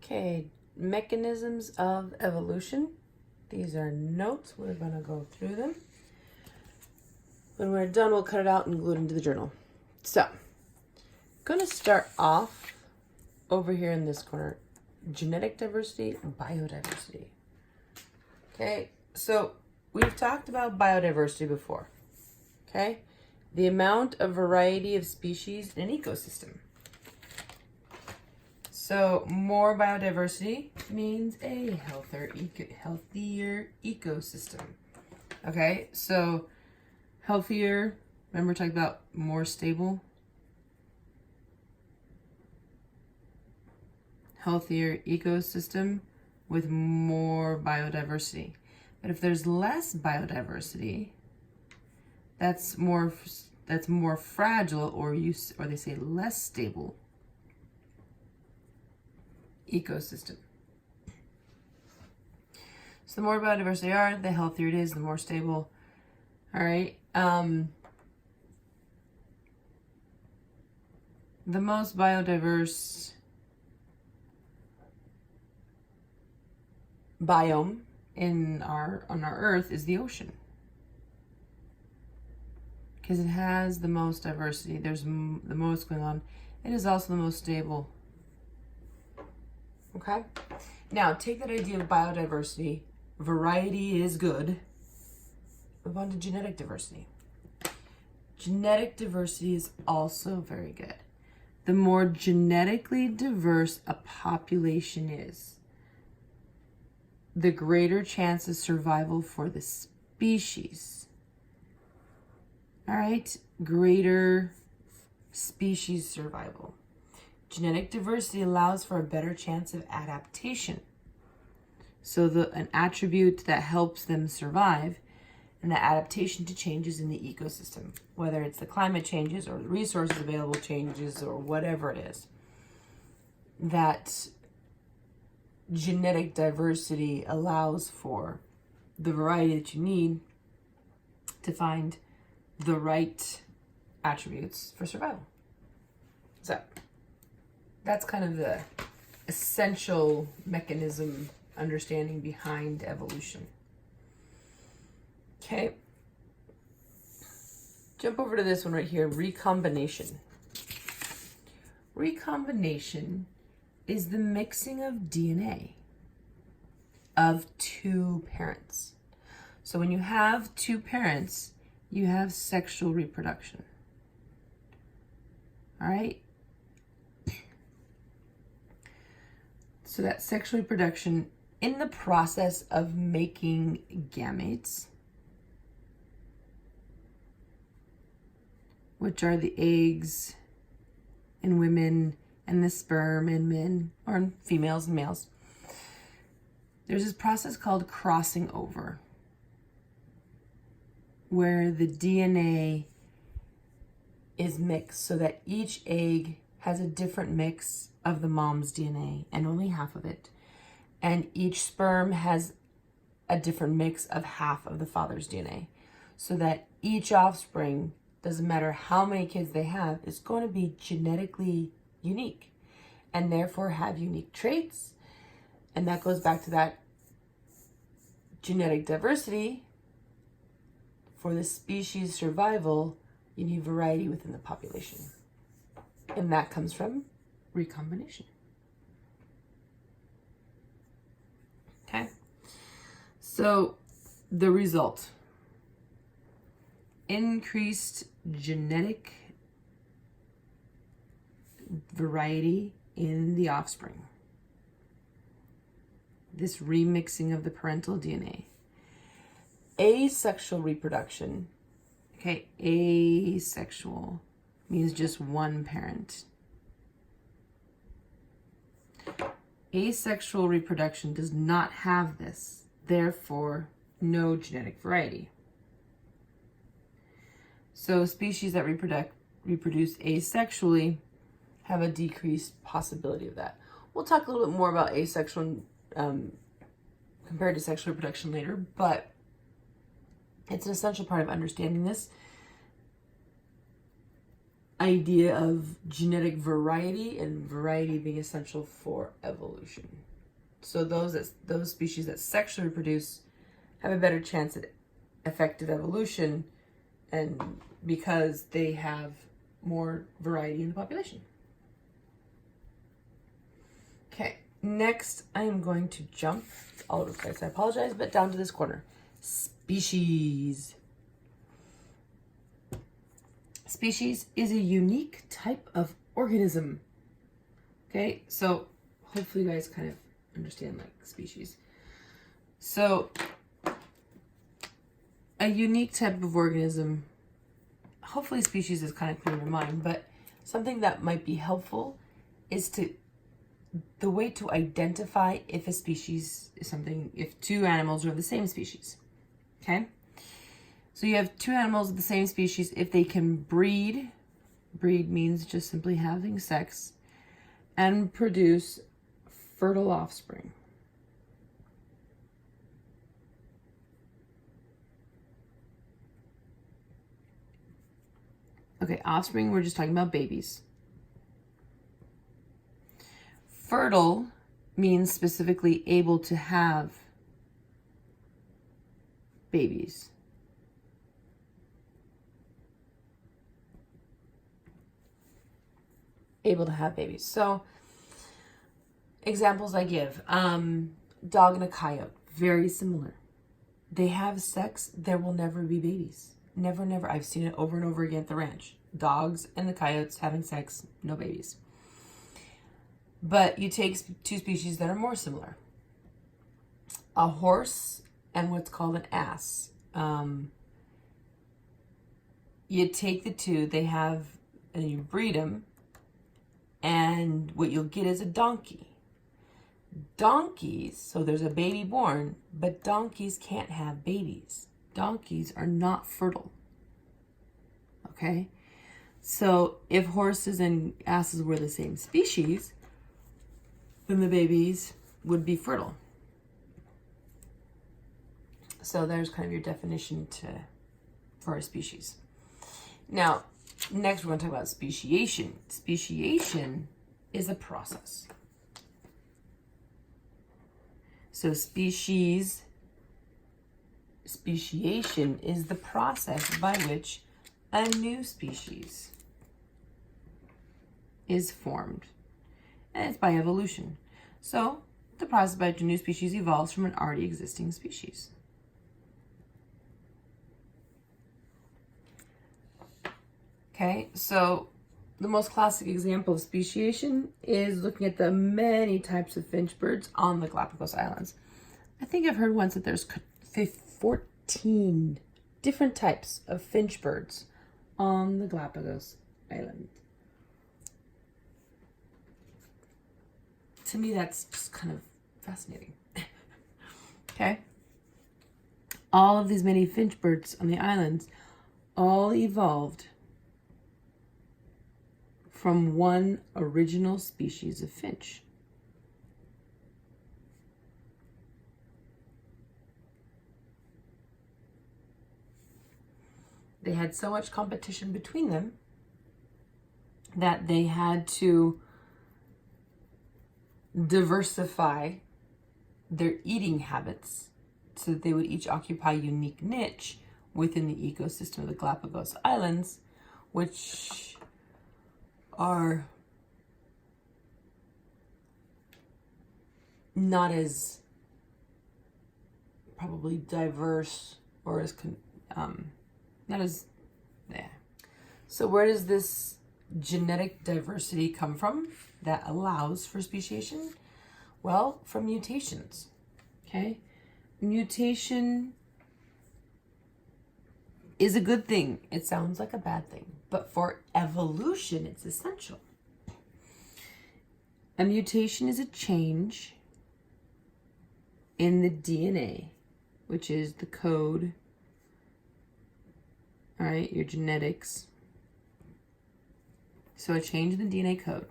Okay, mechanisms of evolution. These are notes. We're going to go through them. When we're done, we'll cut it out and glue it into the journal. So, going to start off over here in this corner. Genetic diversity and biodiversity. Okay, so we've talked about biodiversity before. Okay, the amount of variety of species in an ecosystem. So more biodiversity means a healthier ecosystem. Okay, so healthier, remember talking about more stable? Healthier ecosystem with more biodiversity. But if there's less biodiversity, that's more fragile, or they say less stable ecosystem. So the more biodiversity are, the healthier it is, the more stable. All right. The most biodiverse biome on our Earth is the ocean, because it has the most diversity. There's the most going on. It is also the most stable. Okay? Now, take that idea of biodiversity. Variety is good. Move on to genetic diversity. Genetic diversity is also very good. The more genetically diverse a population is, the greater chance of survival for the species. All right? Greater species survival. Genetic diversity allows for a better chance of adaptation. So an attribute that helps them survive, and the adaptation to changes in the ecosystem, whether it's the climate changes or the resources available changes or whatever it is. That genetic diversity allows for the variety that you need to find the right attributes for survival. So that's kind of the essential mechanism understanding behind evolution. Okay. Jump over to this one right here, recombination. Recombination is the mixing of DNA of two parents. So when you have two parents, you have sexual reproduction. All right? So that sexual reproduction in the process of making gametes, which are the eggs in women and the sperm in men, or in females and males. There's this process called crossing over, where the DNA is mixed so that each egg has a different mix of the mom's DNA and only half of it. And each sperm has a different mix of half of the father's DNA. So that each offspring, doesn't matter how many kids they have, is going to be genetically unique and therefore have unique traits. And that goes back to that genetic diversity. For the species survival, you need variety within the population. And that comes from recombination. Okay? So the result: increased genetic variety in the offspring. This remixing of the parental DNA. Asexual reproduction. Okay, asexual means just one parent. Asexual reproduction does not have this, therefore no genetic variety. So species that reproduce asexually have a decreased possibility of that. We'll talk a little bit more about asexual compared to sexual reproduction later, but it's an essential part of understanding this. idea of genetic variety and variety being essential for evolution. So those species that sexually reproduce have a better chance at effective evolution, and because they have more variety in the population. Okay, next I am going to jump all over the place. I apologize, but down to this corner. Species. Species is a unique type of organism. Okay, so hopefully you guys kind of understand like species. So a unique type of organism, hopefully species is kind of clear in your mind, but something that might be helpful is the way to identify if a species is something, if two animals are of the same species. Okay? So you have two animals of the same species, if they can breed means just simply having sex, and produce fertile offspring. Okay, offspring, we're just talking about babies. Fertile means specifically able to have babies. Able to have babies. So, examples I give, dog and a coyote, very similar. They have sex, there will never be babies. Never, never. I've seen it over and over again at the ranch. Dogs and the coyotes having sex, no babies. But you take two species that are more similar. A horse and what's called an ass. You take the two, they have, and you breed them, and what you'll get is a donkey. Donkeys, so there's a baby born, but donkeys can't have babies. Donkeys are not fertile. Okay? So if horses and asses were the same species, then the babies would be fertile. So there's kind of your definition for a species. Now, next we're going to talk about speciation. Speciation is a process. So speciation is the process by which a new species is formed. And it's by evolution. So the process by which a new species evolves from an already existing species. Okay, so the most classic example of speciation is looking at the many types of finch birds on the Galapagos Islands. I think I've heard once that there's 14 different types of finch birds on the Galapagos Island. To me, that's just kind of fascinating. Okay? All of these many finch birds on the islands all evolved from one original species of finch. They had so much competition between them that they had to diversify their eating habits so that they would each occupy a unique niche within the ecosystem of the Galapagos Islands, which are not as probably diverse or as not as So where does this genetic diversity come from that allows for speciation? Well, from mutations. Okay, mutation is a good thing. It sounds like a bad thing, but for evolution, it's essential. A mutation is a change in the DNA, which is the code, all right, your genetics. So a change in the DNA code.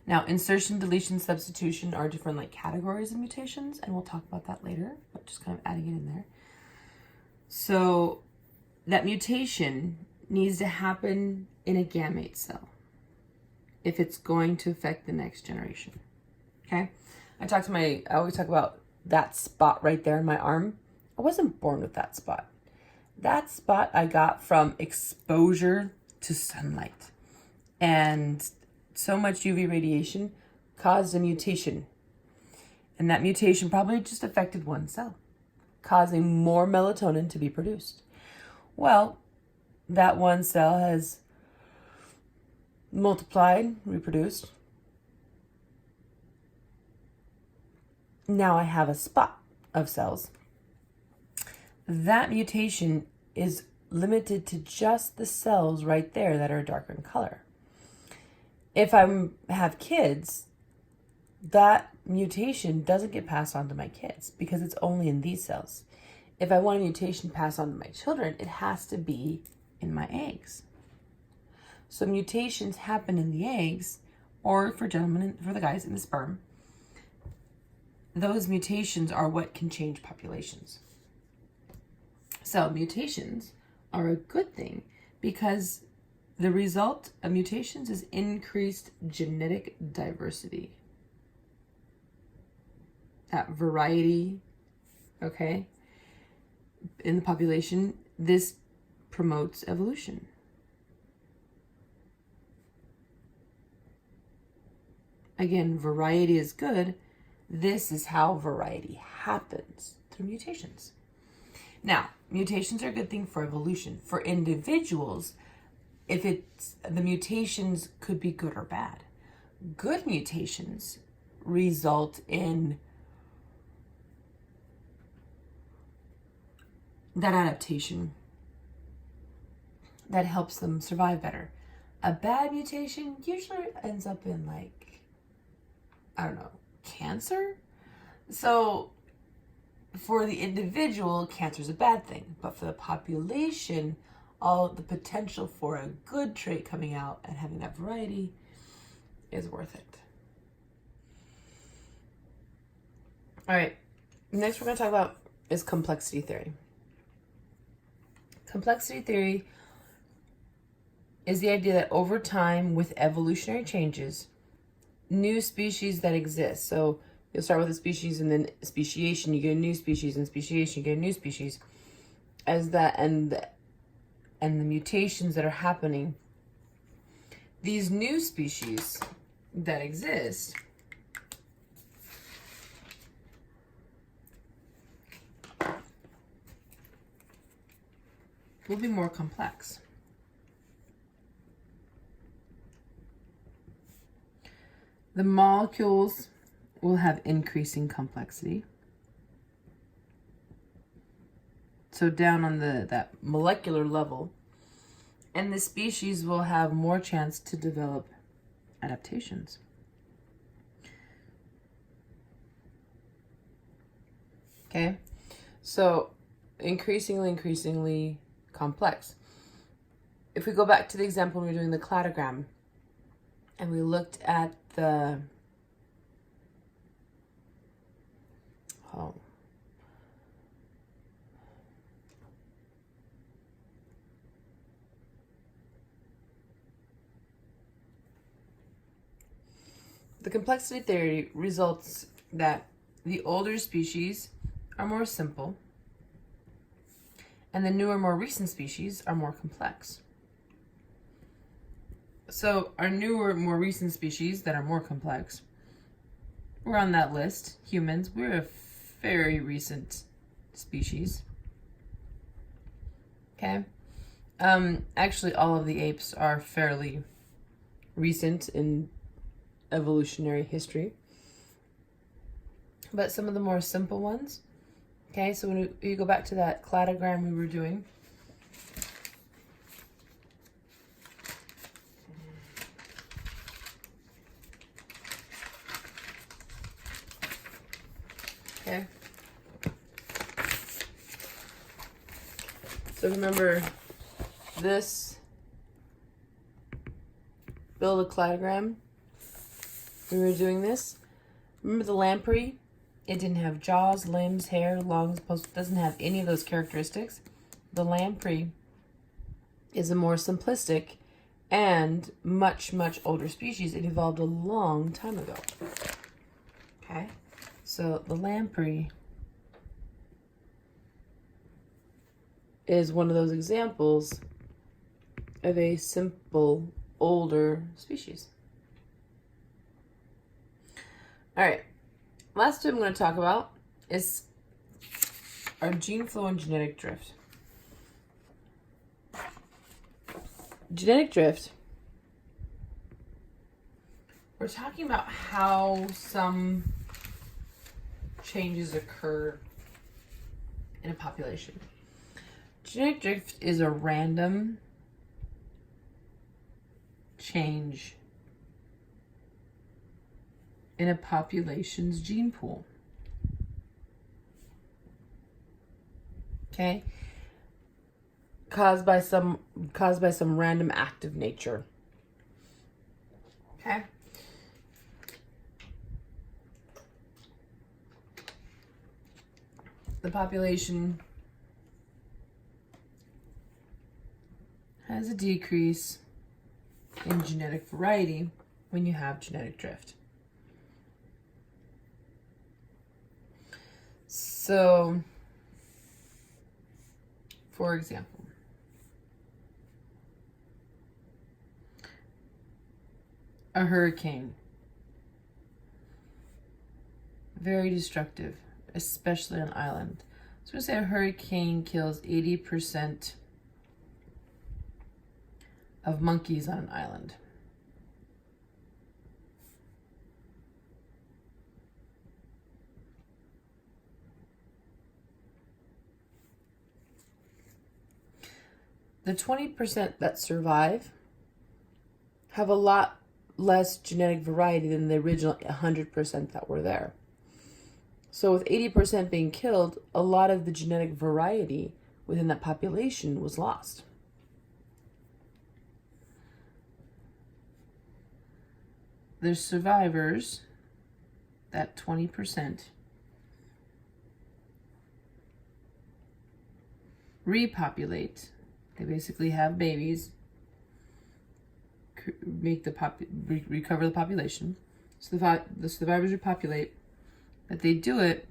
Now, insertion, deletion, substitution are different like categories of mutations, and we'll talk about that later, but just kind of adding it in there. So that mutation needs to happen in a gamete cell if it's going to affect the next generation. Okay? I always talk about that spot right there in my arm. I wasn't born with that spot. That spot I got from exposure to sunlight. And so much UV radiation caused a mutation. And that mutation probably just affected one cell, causing more melatonin to be produced. Well, that one cell has multiplied, reproduced. Now I have a spot of cells. That mutation is limited to just the cells right there that are darker in color. If I have kids, that mutation doesn't get passed on to my kids because it's only in these cells. If I want a mutation passed on to my children, it has to be in my eggs. So mutations happen in the eggs, or for the guys, in the sperm. Those mutations are what can change populations. So mutations are a good thing because the result of mutations is increased genetic diversity. That variety, okay, in the population, this promotes evolution. Again, variety is good. This is how variety happens, through mutations. Now, mutations are a good thing for evolution. For individuals, the mutations could be good or bad. Good mutations result in that adaptation that helps them survive better. A bad mutation usually ends up in cancer. So for the individual, cancer is a bad thing, but for the population, all the potential for a good trait coming out and having that variety is worth it. All right, next we're going to talk about is complexity theory. Complexity theory is the idea that over time, with evolutionary changes, new species that exist. So you'll start with a species, and then speciation, you get a new species, and speciation, you get a new species. As that and the mutations that are happening, these new species that exist will be more complex. The molecules will have increasing complexity. So down on that molecular level, and the species will have more chance to develop adaptations. Okay, so increasingly complex. If we go back to the example when we were doing the cladogram, and we looked at the the complexity theory results that the older species are more simple, and the newer, more recent species are more complex. So our newer, more recent species that are more complex, we're on that list. Humans, we're a very recent species. Okay. Actually, all of the apes are fairly recent in evolutionary history. But some of the more simple ones. Okay, so when you go back to that cladogram we were doing, okay. So remember this, build a cladogram. We were doing this. Remember the lamprey? It didn't have jaws, limbs, hair, lungs, doesn't have any of those characteristics. The lamprey is a more simplistic and much, much older species. It evolved a long time ago. Okay, so the lamprey is one of those examples of a simple, older species. All right, last two I'm going to talk about is our gene flow and genetic drift. Genetic drift, we're talking about how some changes occur in a population. Genetic drift is a random change in a population's gene pool. Okay? Caused by some random act of nature. Okay? The population has a decrease in genetic variety when you have genetic drift. So, for example, a hurricane, very destructive, especially on island. So we say a hurricane kills 80% of monkeys on an island. The 20% that survive have a lot less genetic variety than the original 100% that were there. So with 80% being killed, a lot of the genetic variety within that population was lost. There's survivors, that 20%, repopulate. They basically have babies, recover the population. So the survivors repopulate, but they do it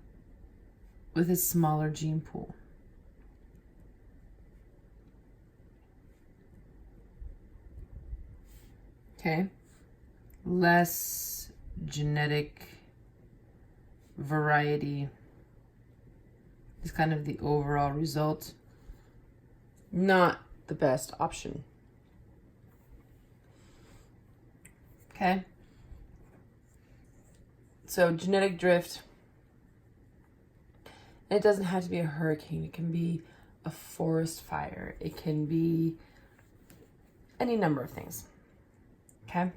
with a smaller gene pool. Okay? Less genetic variety is kind of the overall result. Not the best option. Okay? So genetic drift, and it doesn't have to be a hurricane. It can be a forest fire. It can be any number of things. Okay?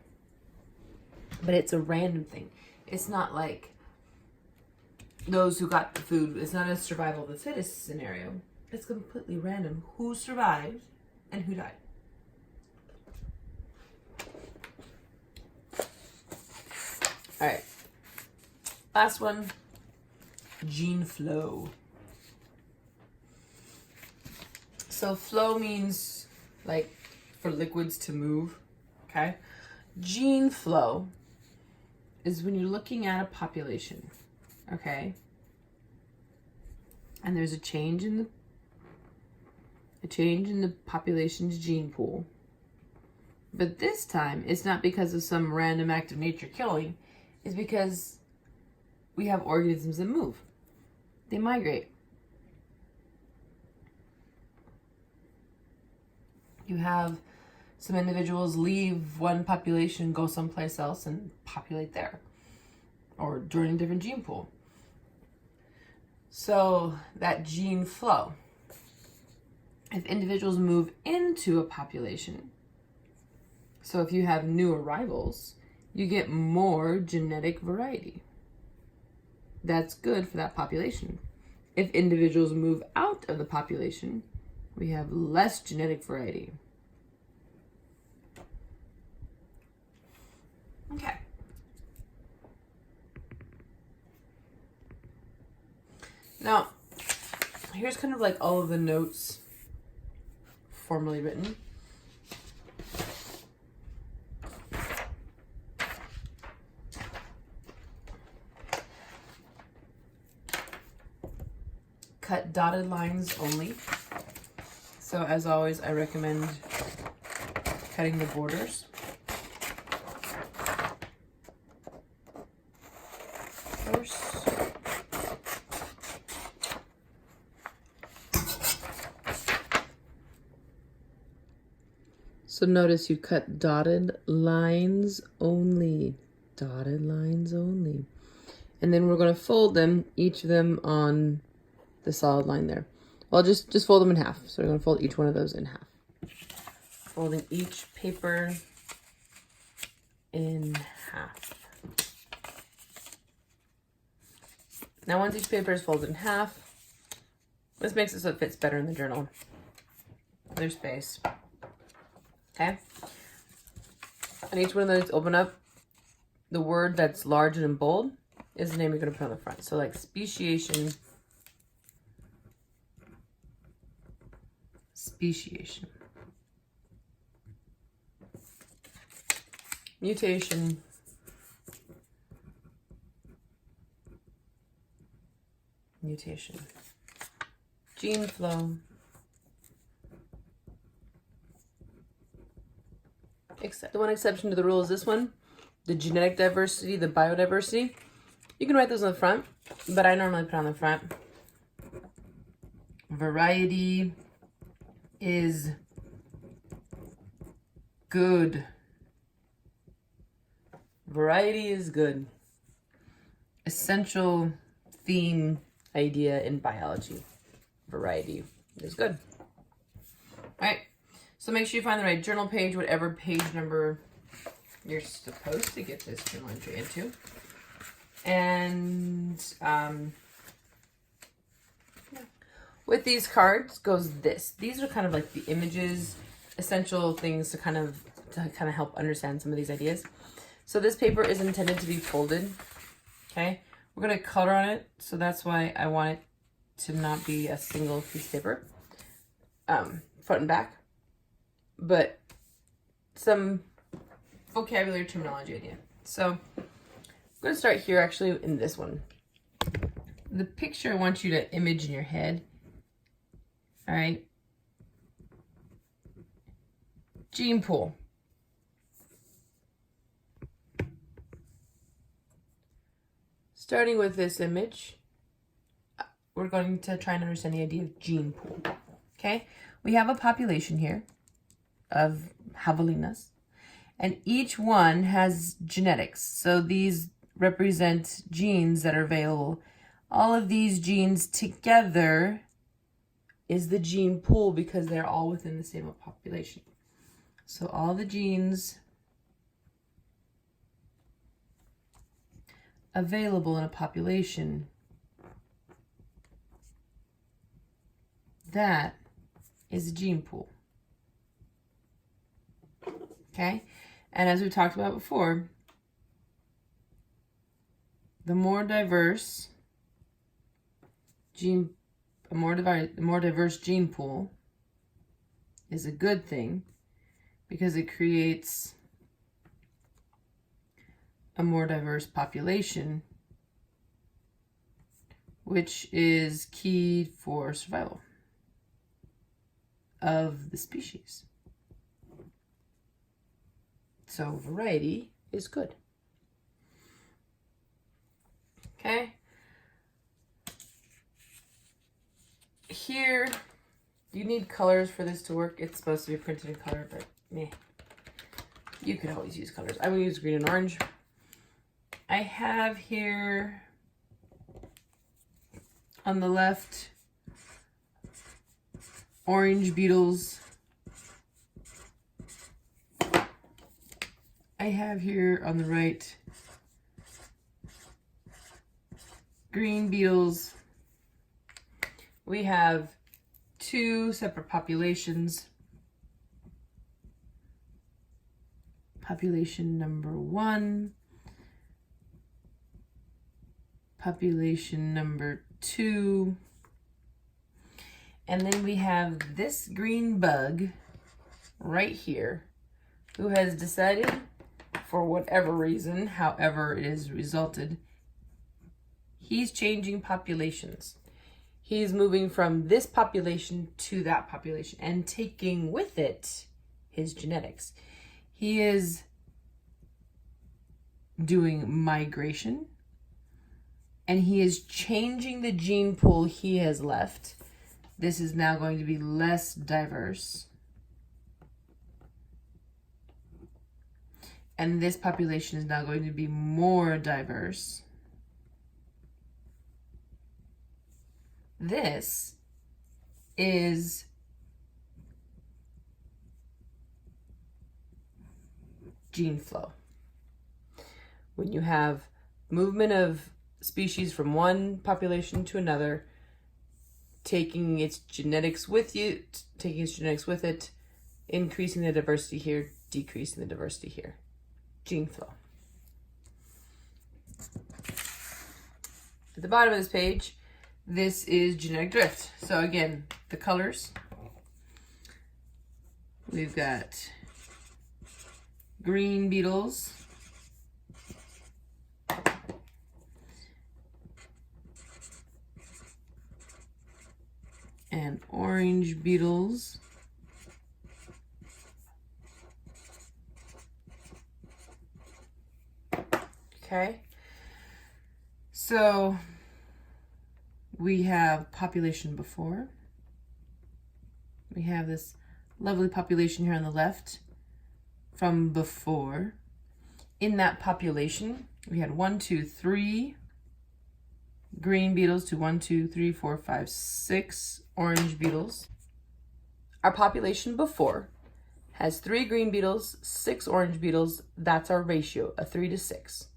But it's a random thing. It's not like those who got the food. It's not a survival of the fittest scenario. It's completely random who survived and who died. All right. Last one, gene flow. So flow means like for liquids to move, okay? Gene flow is when you're looking at a population, okay? And there's a change in the population's gene pool. But this time, it's not because of some random act of nature killing. It's because we have organisms that move. They migrate. You have some individuals leave one population, go someplace else and populate there. Or join a different gene pool. So that gene flow. If individuals move into a population, so if you have new arrivals, you get more genetic variety. That's good for that population. If individuals move out of the population, we have less genetic variety. Okay. Now, here's kind of like all of the notes formally written. cut dotted lines only. So as always, I recommend cutting the borders. First. So notice you cut dotted lines only. Dotted lines only. And then we're going to fold them, each of them on the solid line there. Well, just fold them in half. So we're going to fold each one of those in half. Folding each paper in half. Now once each paper is folded in half, this makes it so it fits better in the journal. There's space. Okay? And each one of those, open up. The word that's large and in bold is the name you're going to put on the front. So like speciation. Speciation. Mutation. Mutation. Gene flow. The one exception to the rule is this one, the genetic diversity, the biodiversity. You can write those on the front, but I normally put on the front. Variety is good. Variety is good. Essential theme idea in biology. Variety is good. All right. So make sure you find the right journal page, whatever page number you're supposed to get this journal entry into. And with these cards goes this. These are kind of like the images, essential things to kind of help understand some of these ideas. So this paper is intended to be folded. Okay, we're gonna color on it, so that's why I want it to not be a single piece of paper, front and back. But some vocabulary terminology idea. So I'm going to start here actually in this one. The picture I want you to image in your head. All right. Gene pool. Starting with this image, we're going to try and understand the idea of gene pool. Okay. We have a population here of javelinas, and each one has genetics. So these represent genes that are available. All of these genes together is the gene pool because they're all within the same population. So all the genes available in a population, that is a gene pool. Okay, and as we talked about before, the more diverse gene pool is a good thing because it creates a more diverse population, which is key for survival of the species. So variety is good. Okay. Here, you need colors for this to work. It's supposed to be printed in color, but meh. You could always use colors. I will use green and orange. I have here on the left orange beetles. I have here on the right green beetles. We have two separate populations. Population number 1, population number 2, and then we have this green bug right here who has decided, for whatever reason, however it has resulted, he's changing populations. He's moving from this population to that population and taking with it his genetics. He is doing migration, and he is changing the gene pool he has left. This is now going to be less diverse. And this population is now going to be more diverse. This is gene flow. When you have movement of species from one population to another, taking its genetics with it, increasing the diversity here, decreasing the diversity here. Gene flow. At the bottom of this page, this is genetic drift. So again, the colors. We've got green beetles, and orange beetles, okay? So we have population before. We have this lovely population here on the left from before. In that population, we had 1, 2, 3 green beetles to 1, 2, 3, 4, 5, 6 orange beetles. Our population before has 3 green beetles, 6 orange beetles. That's our ratio, a 3 to 6.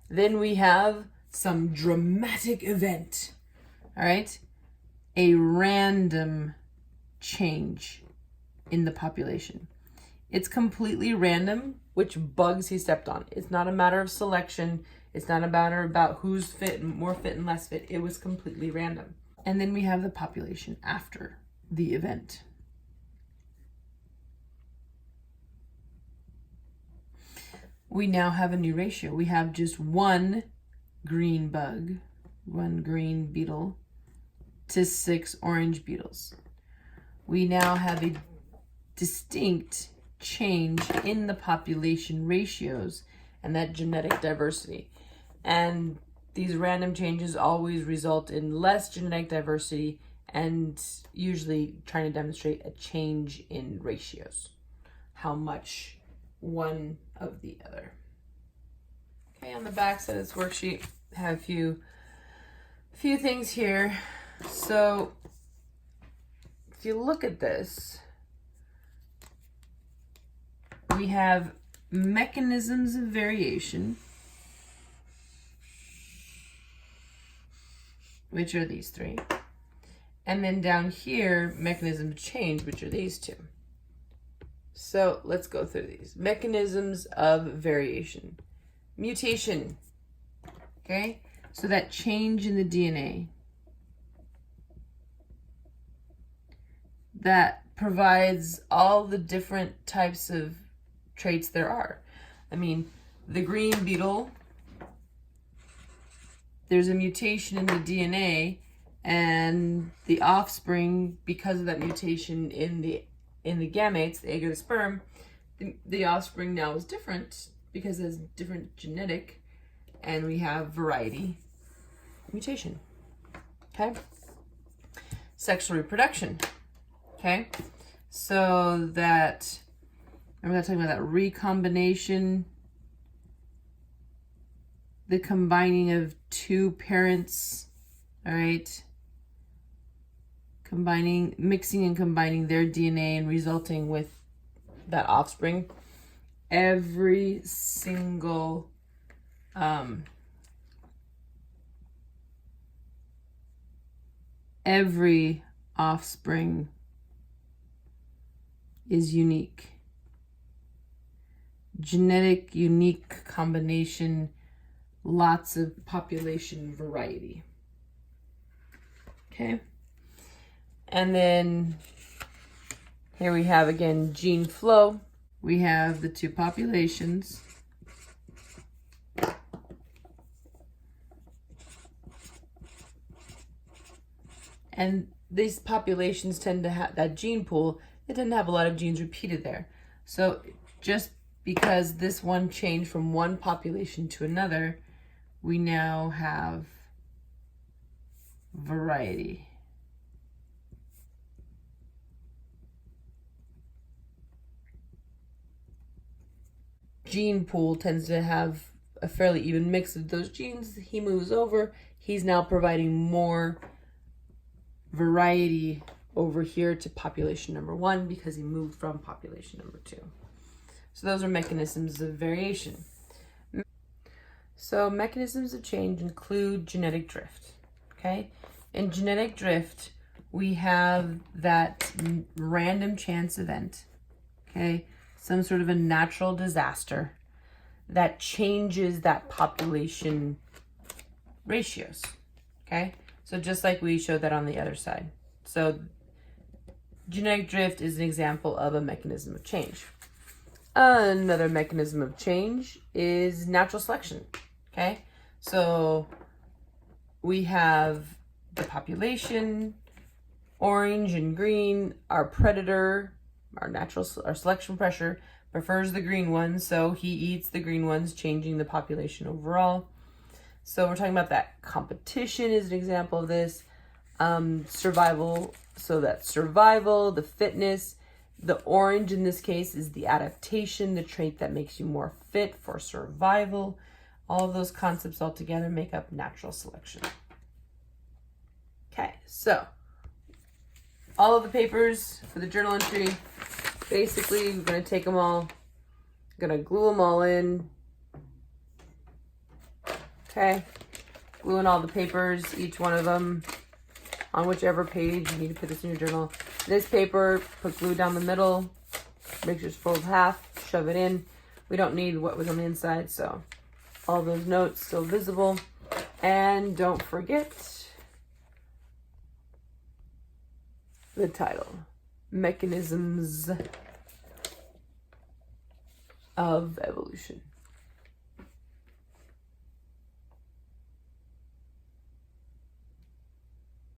Then we have some dramatic event, all right? A random change in the population. It's completely random which bugs he stepped on. It's not a matter of selection. It's not a matter about who's fit and more fit and less fit. It was completely random. And then we have the population after the event. We now have a new ratio. We have just one green bug, one green beetle to 6 orange beetles. We now have a distinct change in the population ratios and that genetic diversity. And these random changes always result in less genetic diversity and usually trying to demonstrate a change in ratios. How much one of the other. Okay, on the back side of this worksheet, I have a few things here. So if you look at this, we have mechanisms of variation, which are these 3. And then down here, mechanisms of change, which are these 2. So let's go through these. Mechanisms of variation. Mutation, okay? So that change in the DNA that provides all the different types of traits there are. I mean, the green beetle, there's a mutation in the DNA, and the offspring, because of that mutation in the gametes, the egg or the sperm, the offspring now is different because there's different genetic, and we have variety mutation. Okay? Sexual reproduction. Okay? So that, remember that talking about that recombination, the combining of 2 parents, all right? Mixing and combining their DNA and resulting with that offspring. Every single every offspring is unique. Genetic, unique combination, lots of population variety. Okay? And then here we have again gene flow. We have the 2 populations. And these populations tend to have that gene pool, they tend to have a lot of genes repeated there. So just because this one changed from one population to another, we now have variety. Gene pool tends to have a fairly even mix of those genes. He moves over, he's now providing more variety over here to population number 1 because he moved from population number 2. So those are mechanisms of variation. So mechanisms of change include genetic drift, okay? In genetic drift, we have that random chance event, okay? Some sort of a natural disaster that changes that population ratios, okay? So just like we showed that on the other side. So genetic drift is an example of a mechanism of change. Another mechanism of change is natural selection, okay? So we have the population, orange and green, our predator, our selection pressure prefers the green ones, so he eats the green ones, changing the population overall. So we're talking about that. Competition is an example of this. Survival, so that's survival, the fitness. The orange in this case is the adaptation, the trait that makes you more fit for survival. All of those concepts all together make up natural selection. Okay, so all of the papers for the journal entry, basically we're going to take them all, going to glue them all in. Okay, glue in all the papers, each one of them on whichever page you need to put this in your journal. This paper, put glue down the middle, make sure it's fold half, shove it in. We don't need what was on the inside, so all those notes still visible. And don't forget the title, Mechanisms of Evolution.